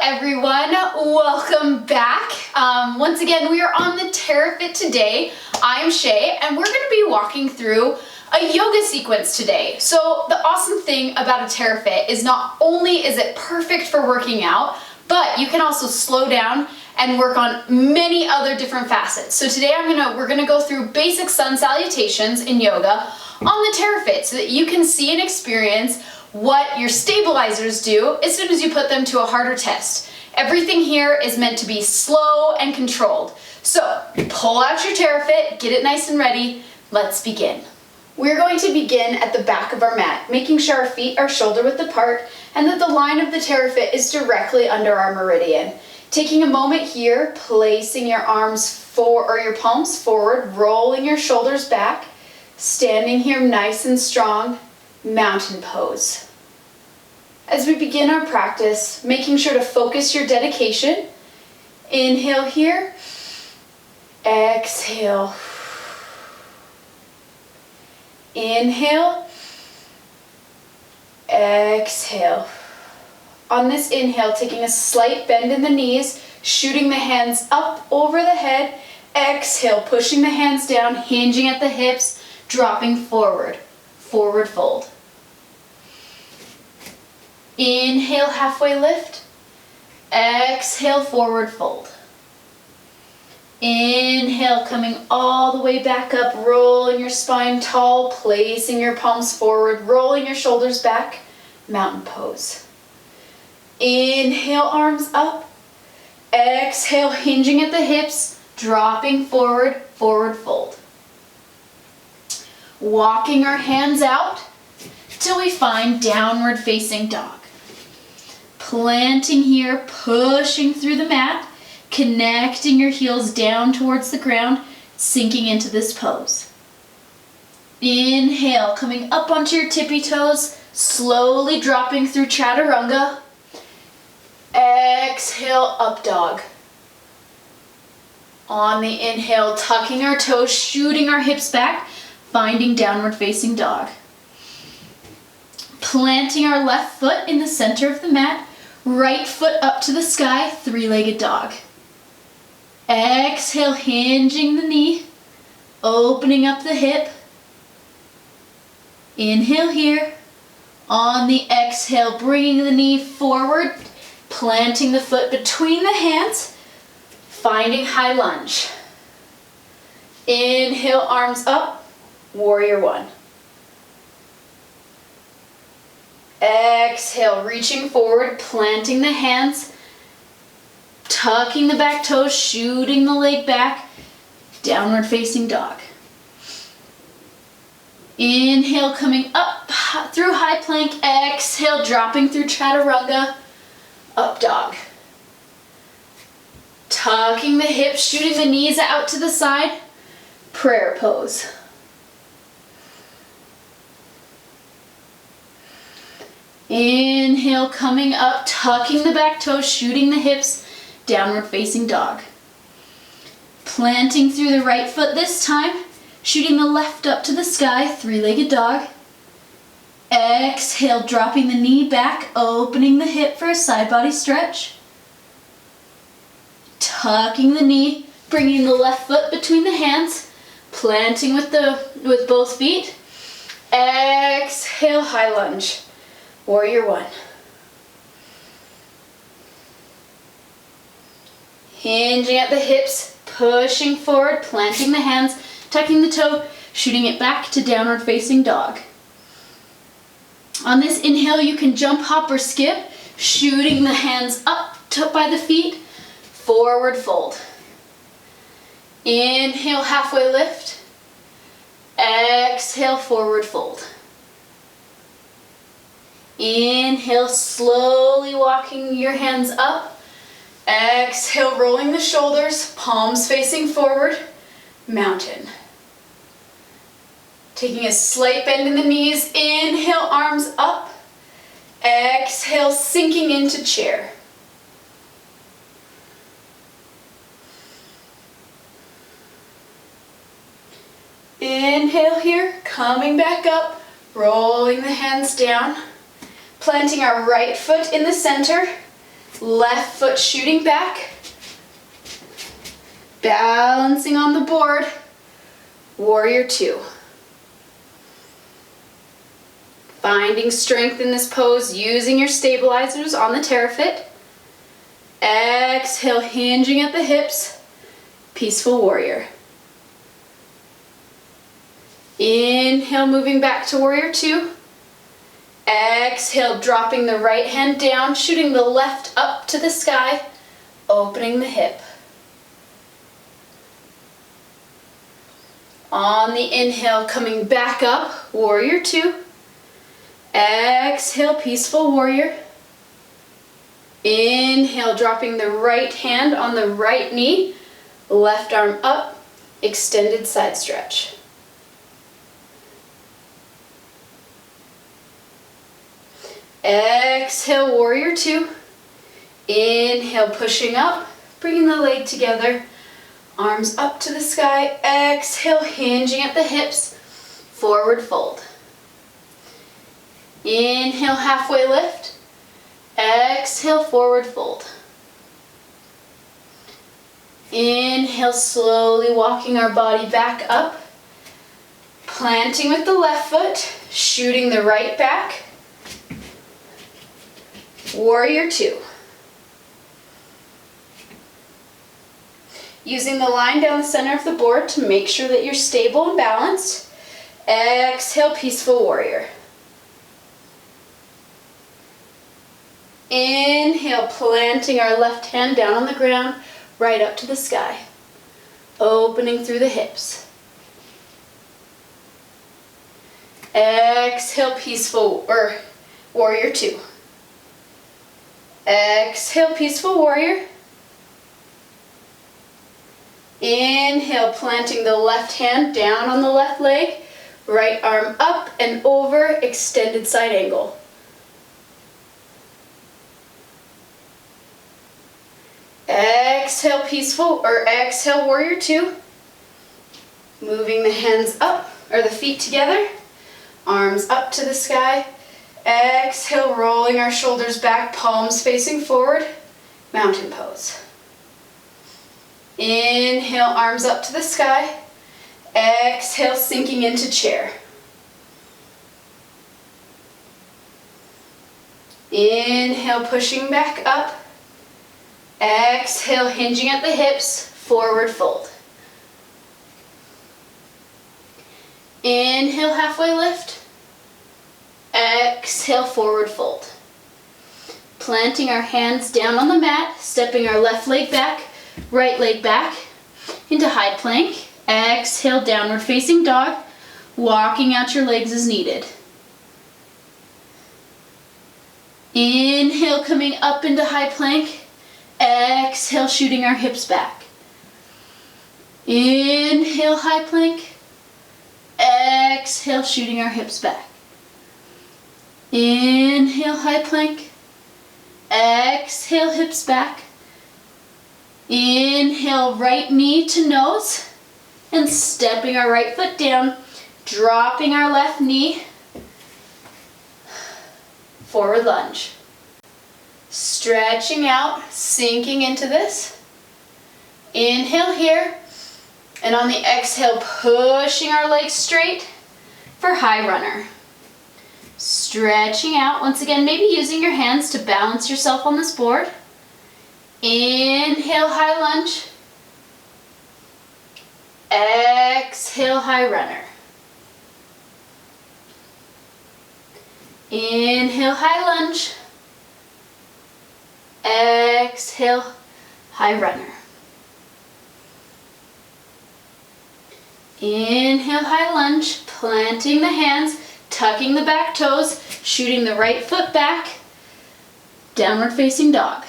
everyone, welcome back. Once again, we are on the TerraFIT today. I am Shay, and we're going to be walking through a yoga sequence today. So the awesome thing about a TerraFIT is not only is it perfect for working out, but you can also slow down and work on many other different facets. So today we're gonna go through basic sun salutations in yoga on the TerraFIT so that you can see and experience what your stabilizers do as soon as you put them to a harder test. Everything here is meant to be slow and controlled. So pull out your TerraFIT, get it nice and ready. Let's begin. We're going to begin at the back of our mat, making sure our feet are shoulder width apart and that the line of the TerraFIT is directly under our meridian. Taking a moment here, placing your your palms forward, rolling your shoulders back, standing here nice and strong, mountain pose. As we begin our practice, making sure to focus your dedication. Inhale here, exhale. Inhale, exhale. On this inhale, taking a slight bend in the knees, shooting the hands up over the head. Exhale, pushing the hands down, hinging at the hips, dropping forward, forward fold. Inhale, halfway lift. Exhale, forward fold. Inhale, coming all the way back up, rolling your spine tall, placing your palms forward, rolling your shoulders back, mountain pose. Inhale, arms up. Exhale, hinging at the hips, dropping forward, forward fold. Walking our hands out till we find downward facing dog. Planting here, pushing through the mat, connecting your heels down towards the ground, sinking into this pose. Inhale, coming up onto your tippy toes, slowly dropping through chaturanga. Exhale, up dog. On the inhale, tucking our toes, shooting our hips back, finding downward facing dog. Planting our left foot in the center of the mat, right foot up to the sky, three-legged dog. Exhale, hinging the knee, opening up the hip. Inhale here. On the exhale, bringing the knee forward, planting the foot between the hands, finding high lunge. Inhale, arms up, warrior one. Exhale, reaching forward, planting the hands, tucking the back toes, shooting the leg back, downward facing dog. Inhale, coming up through high plank. Exhale, dropping through chaturanga, up dog. Tucking the hips, shooting the knees out to the side, prayer pose. Inhale, coming up, tucking the back toes, shooting the hips, downward facing dog. Planting through the right foot this time, shooting the left up to the sky, three-legged dog. Exhale, dropping the knee back, opening the hip for a side body stretch. Tucking the knee, bringing the left foot between the hands, planting with both feet. Exhale, high lunge. Warrior one. Hinging at the hips, pushing forward, planting the hands, tucking the toe, shooting it back to downward facing dog. On this inhale, you can jump, hop, or skip, shooting the hands up by the feet, forward fold. Inhale, halfway lift. Exhale, forward fold. Inhale, slowly walking your hands up. Exhale, rolling the shoulders, palms facing forward, mountain. Taking a slight bend in the knees, inhale, arms up. Exhale, sinking into chair. Inhale here, coming back up, rolling the hands down. Planting our right foot in the center, Left foot shooting back. Balancing on the board. Warrior two. Finding strength in this pose, using your stabilizers on the TerraFIT. Exhale, hinging at the hips. Peaceful warrior. Inhale, moving back to warrior two. Exhale, dropping the right hand down, shooting the left up to the sky, opening the hip. On the inhale, coming back up, warrior two. Exhale, peaceful warrior. Inhale, dropping the right hand on the right knee, left arm up, extended side stretch. Exhale, warrior two. Inhale, pushing up, bringing the leg together, arms up to the sky. Exhale, hinging at the hips, forward fold. Inhale, halfway lift. Exhale, forward fold. Inhale, slowly walking our body back up, planting with the left foot, shooting the right back. Warrior two. Using the line down the center of the board to make sure that you're stable and balanced. Exhale, peaceful warrior. Inhale, planting our left hand down on the ground, right up to the sky. Opening through the hips. Exhale, peaceful, warrior two. Exhale, peaceful warrior. Inhale, planting the left hand down on the left leg, right arm up and over, extended side angle. Exhale, exhale, warrior two. Moving the hands up, or the feet together, arms up to the sky. Exhale, rolling our shoulders back, palms facing forward, mountain pose. Inhale, arms up to the sky. Exhale, sinking into chair. Inhale, pushing back up. Exhale, hinging at the hips, forward fold. Inhale, halfway lift. Exhale, forward fold. Planting our hands down on the mat, stepping our left leg back, right leg back into high plank. Exhale, downward facing dog, walking out your legs as needed. Inhale, coming up into high plank. Exhale, shooting our hips back. Inhale, high plank. Exhale, shooting our hips back. Inhale, high plank. Exhale, hips back. Inhale, right knee to nose. And stepping our right foot down, dropping our left knee. Forward lunge. Stretching out, sinking into this. Inhale here. And on the exhale, pushing our legs straight for high runner. Stretching out, once again, maybe using your hands to balance yourself on this board. Inhale, high lunge. Exhale, high runner. Inhale, high lunge. Exhale, high runner. Inhale, high lunge, planting the hands, tucking the back toes, shooting the right foot back, downward facing dog.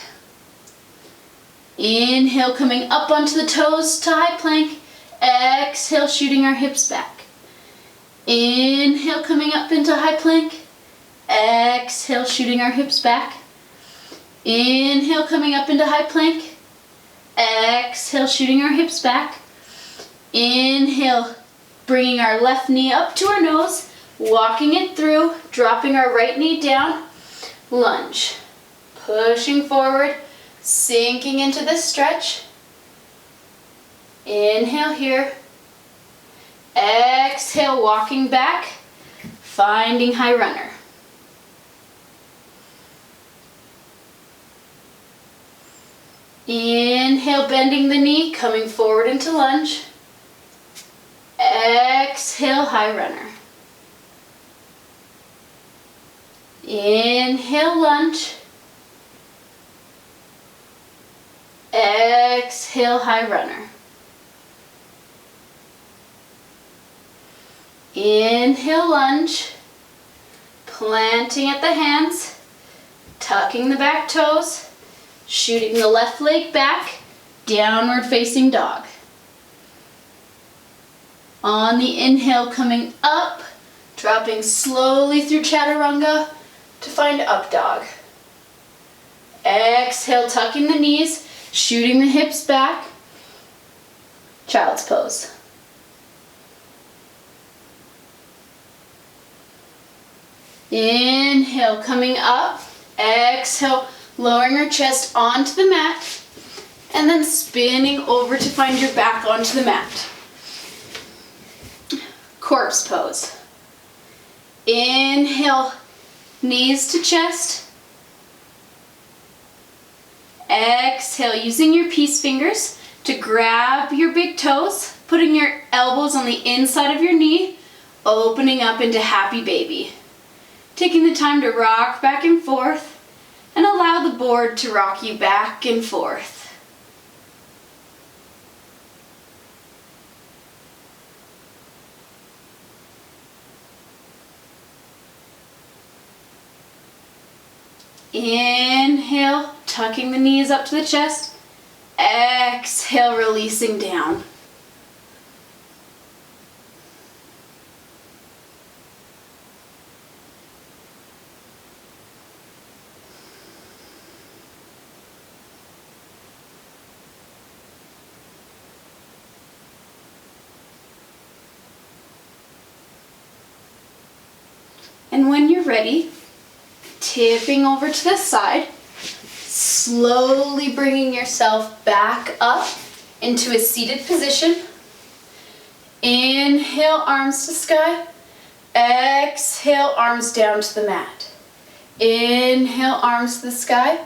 Inhale, coming up onto the toes to high plank. Exhale, shooting our hips back. Inhale, coming up into high plank. Exhale, shooting our hips back. Inhale, coming up into high plank. Exhale, shooting our hips back. Inhale, bringing our left knee up to our nose, walking it through, dropping our right knee down, lunge. pushing forward, sinking into this stretch. Inhale here. Exhale, walking back, finding high runner. Inhale, bending the knee, coming forward into lunge. Exhale, high runner. Inhale, lunge. Exhale, high runner. Inhale, lunge. Planting at the hands, tucking the back toes, shooting the left leg back, downward facing dog. On the inhale, coming up, dropping slowly through chaturanga to find up dog. Exhale, tucking the knees, shooting the hips back, child's pose. Inhale, coming up. Exhale, lowering your chest onto the mat, and then spinning over to find your back onto the mat. Corpse pose. Inhale, knees to chest. Exhale, using your peace fingers to grab your big toes, putting your elbows on the inside of your knee, opening up into happy baby. Taking the time to rock back and forth and allow the board to rock you back and forth. Inhale, tucking the knees up to the chest. Exhale, releasing down. And when you're ready, tipping over to the side, slowly bringing yourself back up into a seated position. Inhale, arms to sky. Exhale, arms down to the mat. Inhale, arms to the sky.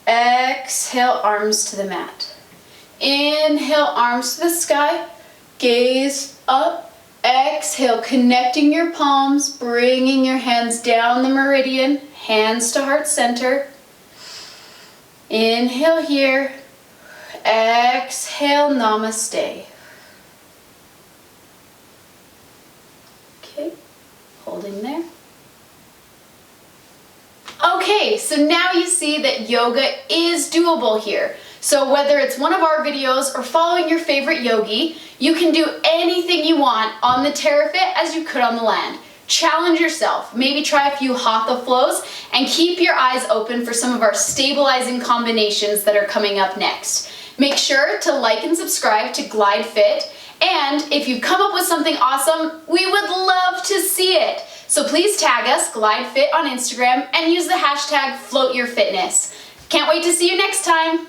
Exhale, arms to the mat. Inhale, arms to the sky. Gaze up. Exhale, connecting your palms, bringing your hands down the meridian, hands to heart center. Inhale here. Exhale, namaste. Okay, holding there. Okay, so now you see that yoga is doable here. So whether it's one of our videos or following your favorite yogi, you can do anything you want on the TerraFIT as you could on the land. Challenge yourself. Maybe try a few hatha flows and keep your eyes open for some of our stabilizing combinations that are coming up next. Make sure to like and subscribe to Glide Fit, and if you've come up with something awesome, we would love to see it. So please tag us, Glide Fit, on Instagram and use the hashtag #FloatYourFitness. Can't wait to see you next time.